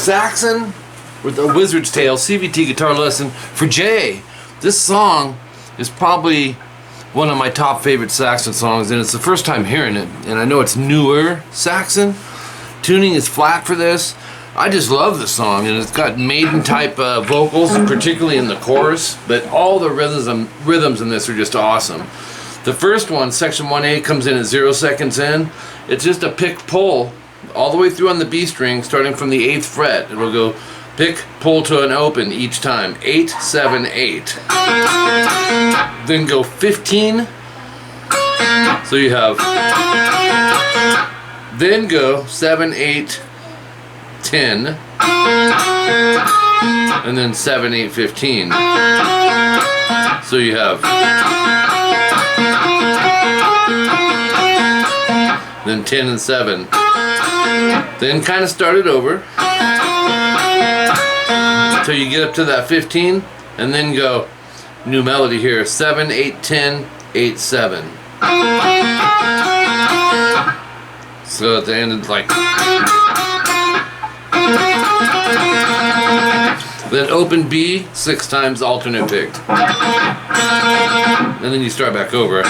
Saxon with A Wizard's Tale, CVT guitar lesson for Jay. This song is probably one of my top favorite Saxon songs, and it's the first time hearing it, and I know it's newer Saxon. Tuning is flat for this. I just love the song, and it's got maiden type vocals, particularly in the chorus, but all the rhythms in this are just awesome. The first one, section 1A, comes in at 0 seconds in. It's just a pick pull all the way through on the B string, starting from the 8th fret. It will go pick, pull to an open each time. 8, 7, 8. Then go 15. So you have. Then go 7, 8, 10. And then 7, 8, 15. So you have. Then 10 and 7. Then kind of start it over until you get up to that 15, and then go new melody here, 7, 8, 10, 8, 7. So at the end it's like. Then open B 6 times, alternate picked. And then you start back over.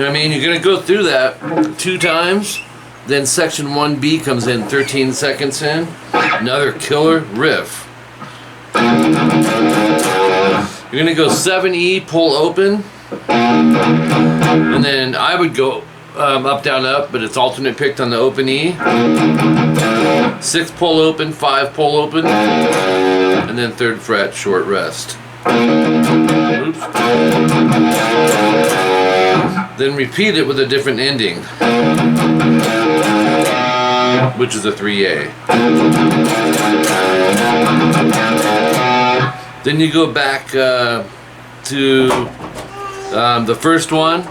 I mean, you're going to go through that 2 times, then section 1B comes in 13 seconds in, another killer riff. You're going to go 7E, pull open, and then I would go up, down, up, but it's alternate picked on the open E. 6 pull open, 5 pull open, and then 3rd fret, short rest. Oops. Then repeat it with a different ending, which is a 3A. Then you go back to the first one,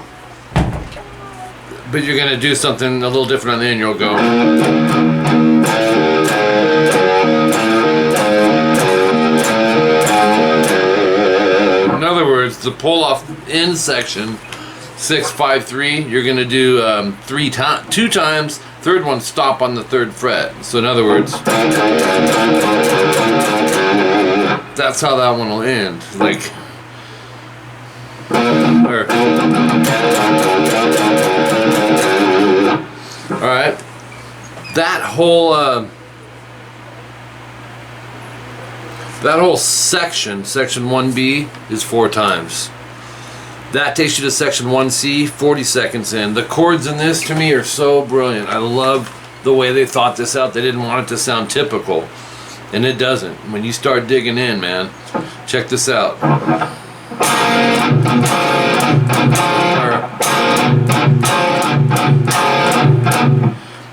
but you're going to do something a little different on the end. You'll go. In other words, the pull off end section, 6, 5, 3, you're going to do 2 times, 3rd one stop on the 3rd fret. So in other words, that's how that one will end. Like, alright, that whole section 1B is 4 times. That takes you to section 1C, 40 seconds in. The chords in this, to me, are so brilliant. I love the way they thought this out. They didn't want it to sound typical, and it doesn't. When you start digging in, man, check this out.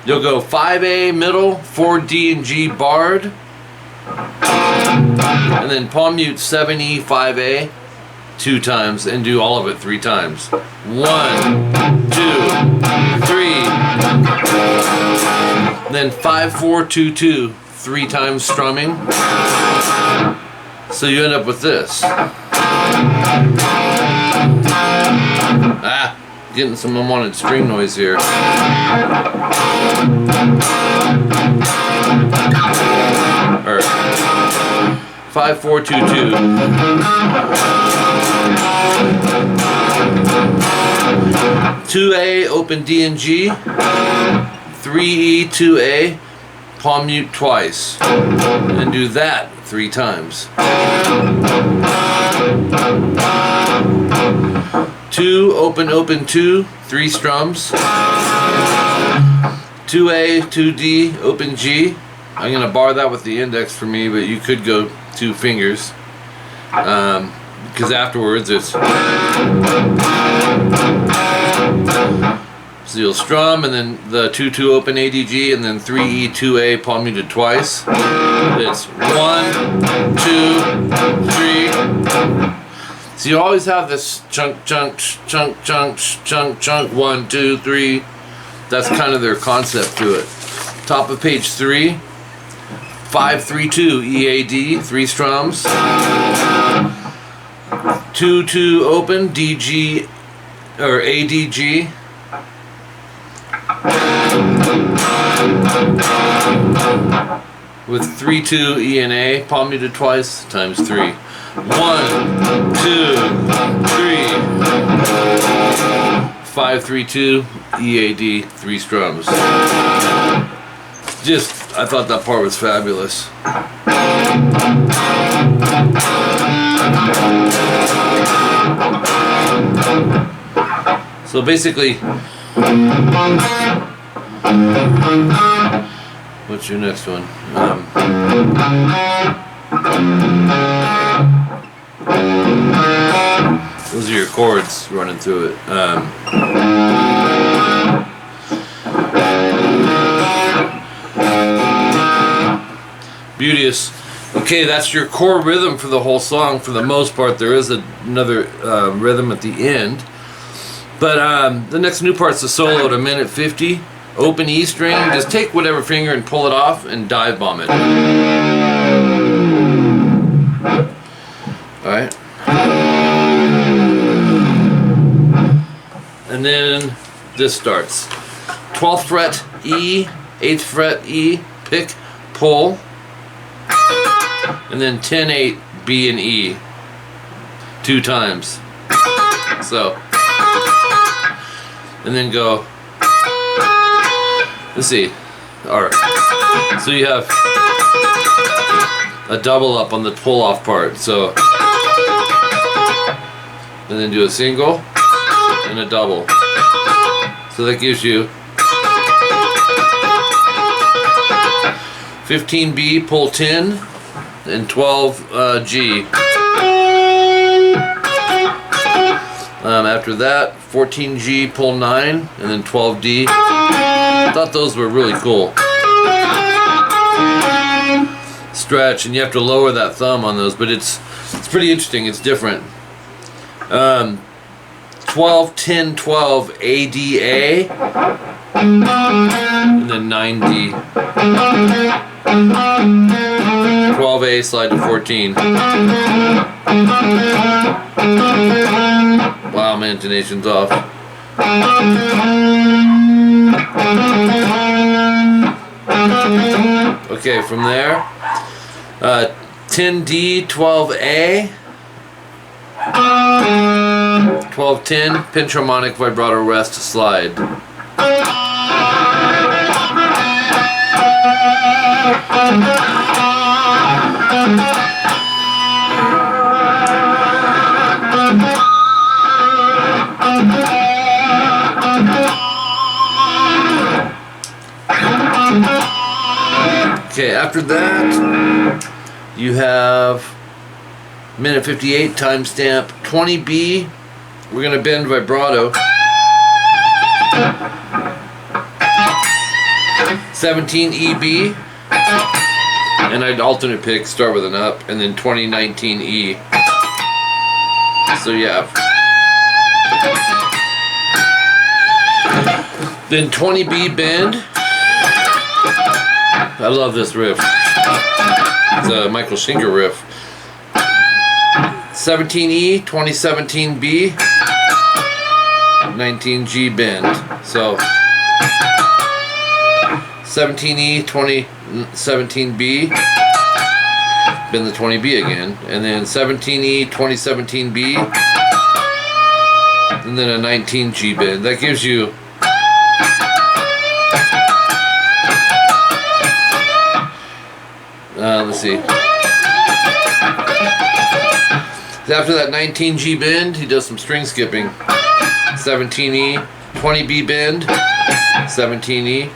You'll go 5A middle, 4D and G barred, and then palm mute 7E, 5A 2 times, and do all of it 3 times. 1, 2, 3. Then 5, 4, 2, 2, 3 times strumming. So you end up with this. Getting some unwanted string noise here. 5, 4, 2, 2. 2A, open D and G. 3E, 2A, palm mute twice. And do that 3 times. 2, open, open, 2, 3 strums. 2A, 2D, open G. I'm going to bar that with the index for me, but you could go 2 fingers. Because afterwards it's. So you'll strum, and then the 2-2 open ADG, and then 3E, 2A, palm muted twice. It's 1, 2, 3. So you always have this chunk, chunk, chunk, chunk, chunk, chunk, 1, 2, 3. That's kind of their concept to it. Top of page 3, 5, 3, 2, EAD, 3 strums. 2, 2 open, DG, or ADG. With 3-2 E and A, palm muted twice, times 3. 1, 2, 3. 5-3-2 EAD, 3 strums. Just, I thought that part was fabulous. So basically, what's your next one? Those are your chords running through it. Beauteous. Okay, that's your core rhythm for the whole song. For the most part, there is another rhythm at the end. But the next new part's the solo at 1:50. Open E string. Just take whatever finger and pull it off and dive bomb it. Alright. And then this starts. 12th fret E, 8th fret E, pick, pull. And then 10-8 B and E 2 times. So, and then go. Let's see. Alright. So you have a double up on the pull off part. So, and then do a single and a double. So that gives you 15B, pull 10, and 12 G. After that, 14G, pull 9, and then 12D. I thought those were really cool. Stretch, and you have to lower that thumb on those, but it's pretty interesting. It's different. 12, 10, 12, ADA, and then 9D. 12A, slide to 14. Wow, my intonation's off. Okay, from there, 10D, 12A, 12-10, pinch harmonic vibrato rest slide. Okay, after that, you have 1:58 timestamp, 20B. We're gonna bend vibrato. 17 EB, and I'd alternate pick, start with an up, and then 2019 E. So yeah. Then 20B bend. I love this riff. It's a Michael Schenker riff. 17E, 2017B, 19G bend. So 17E, 2017B, bend the 20B again, and then 17E, 2017B, and then a 19G bend. That gives you let's see. After that 19G bend, he does some string skipping. 17E, 20B bend, 17E,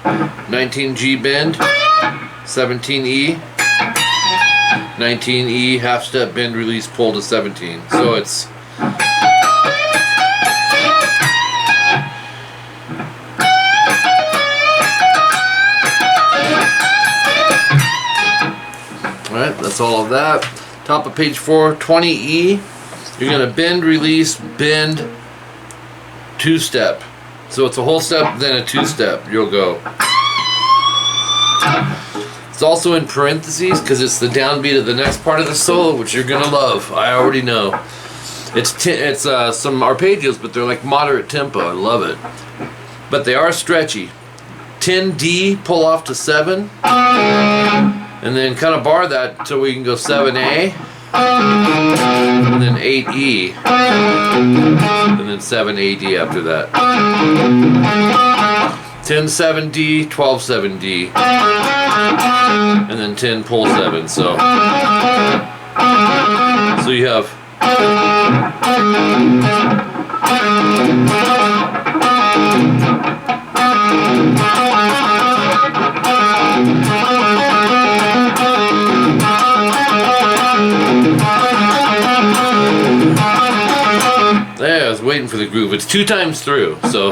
19G bend, 17E, 19E, half step bend, release, pull to 17. So it's alright, that's all of that. Top of page 4, 20E. You're going to bend, release, bend, 2-step. So it's a whole step, then a 2-step. You'll go. It's also in parentheses because it's the downbeat of the next part of the solo, which you're going to love. I already know. It's some arpeggios, but they're like moderate tempo. I love it. But they are stretchy. 10D, pull off to 7, and then kind of bar that so we can go 7A, and then 8E, and then 7AD after that. 10 7D, 12 7D, and then 10 pull 7. So you have there, I was waiting for the groove. It's 2 times through, so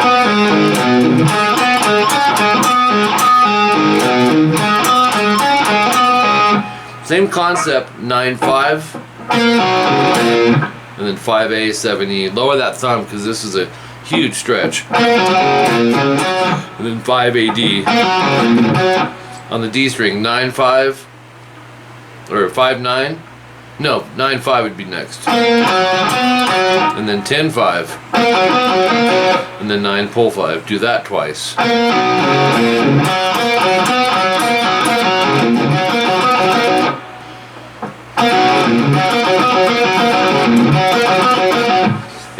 same concept, 9/5, and then 5A, 7E. Lower that thumb because this is a huge stretch. And then 5AD on the D string, 9/5 or 5/9. No, 9/5 would be next. And then 10/5. And then 9 pull 5. Do that twice.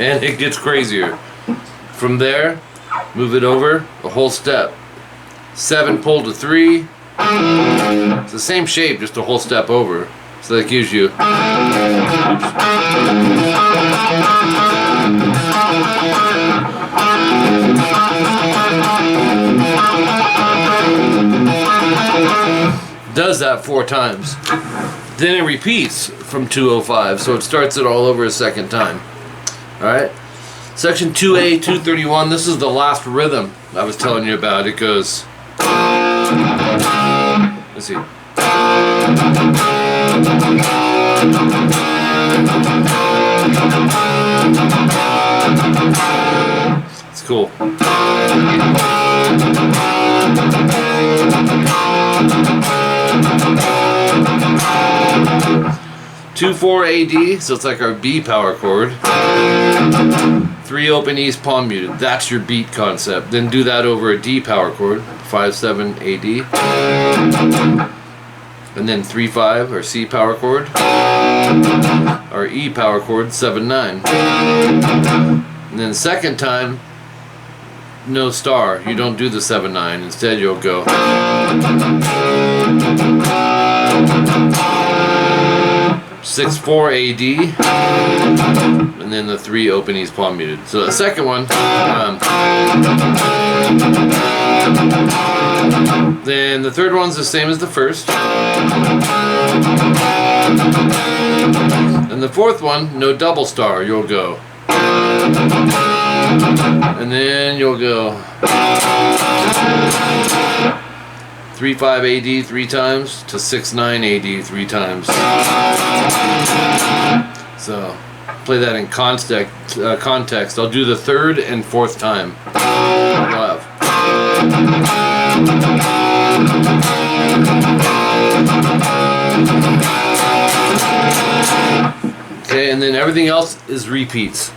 And it gets crazier. From there, move it over a whole step. 7 pull to 3. It's the same shape, just a whole step over. So that gives you. Does that 4 times. Then it repeats from 205, so it starts it all over a second time. Alright? Section 2A, 231, this is the last rhythm I was telling you about. It goes. Let's see. It's cool. 2/4 AD, so it's like our B power chord. 3 open E's palm muted. That's your beat concept. Then do that over a D power chord, 5/7 AD. And then 3/5 or C power chord, or E power chord, 7/9. And then second time, no star. You don't do the 7/9. Instead, you'll go. 6/4 AD, and then the 3 open E's palm muted. So the second one, then the third one's the same as the first, and the fourth one, no double star. You'll go, and then you'll go 3/5 AD 3 times to 6/9 AD 3 times. So play that in context. I'll do the third and fourth time. You'll have. Okay, and then everything else is repeats.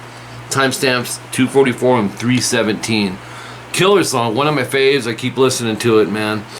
Timestamps 244 and 317. Killer song, one of my faves. I keep listening to it, man.